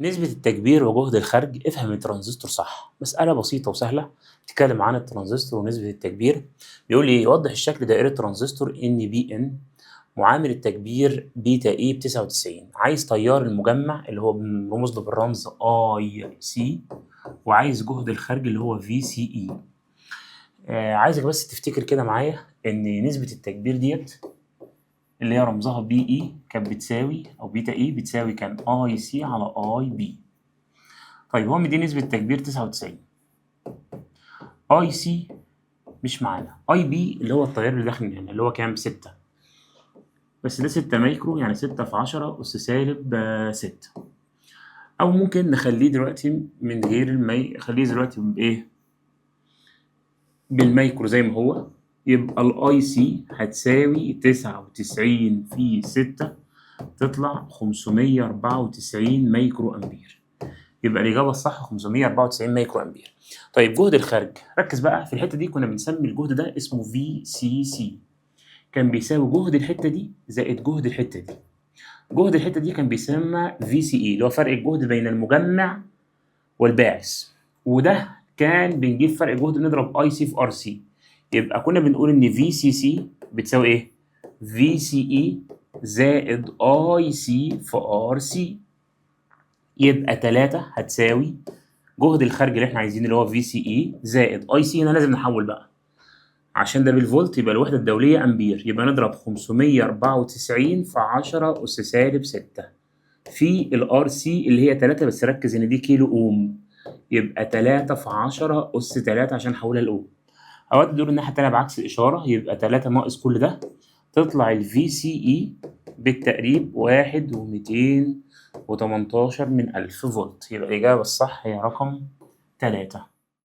نسبة التكبير وجهد الخرج. افهم الترانزستور صح. مسألة بسيطة وسهلة بتتكلم عن الترانزستور ونسبة التكبير. بيقول لي يوضح الشكل دائرة ترانزستور ان بي ان معامل التكبير بيتا اي ب99. عايز تيار المجمع اللي هو بنرمز له بالرمز اي سي، وعايز جهد الخرج اللي هو في سي اي. عايزك بس تفتكر كده معايا ان نسبة التكبير ديت اللي هي رمزها بي اي كانت بتساوي، او بيتا اي بتساوي كان اي سي على اي بي. طيب هو مدي نسبة تكبير 99. اي سي مش معانا، اي بي اللي هو التيار اللي داخل هنا اللي هو كام؟ 6. بس ده 6 مايكرو، يعني 6 في 10 أس سالب 6. أو ممكن نخليه دلوقتي من غير خليه دلوقتي بإيه؟ بالمايكرو زي ما هو. يبقى الاي سي هتساوي 99 في 6 تطلع 594 مايكرو أمبير. يبقى الإجابة الصح 594 مايكرو أمبير. طيب جهد الخارج، ركز بقى في الحتة دي. كنا بنسمي الجهد ده اسمه في سي سي، كان بيساوي جهد الحتة دي زائد جهد الحتة دي. جهد الحتة دي كان بيسمى في سي اي اللي هو فرق الجهد بين المجمع والباعث، وده كان بنجيب فرق جهد نضرب اي سي في ار سي. يبقى كنا بنقول ان في سي سي بتساوي ايه؟ في سي اي زائد اي سي في ار سي. يبقى 3 هتساوي جهد الخارج اللي احنا عايزينه اللي هو في سي اي زائد اي سي. هنا لازم نحول بقى عشان ده بالفولت، يبقى الوحدة الدولية أمبير. يبقى نضرب 594 في 10 أس سالب 6 في الار سي اللي هي 3، بس ركز إن دي كيلو أوم. يبقى 3 في 10 أس 3 عشان أحولها لأوم. أوقات دول الناحية التانية بعكس الإشارة، يبقى 3 ناقص كل ده تطلع الفي سي إي بالتقريب 1.218 من 1000 فولت. يبقى الإجابة الصح هي رقم 3.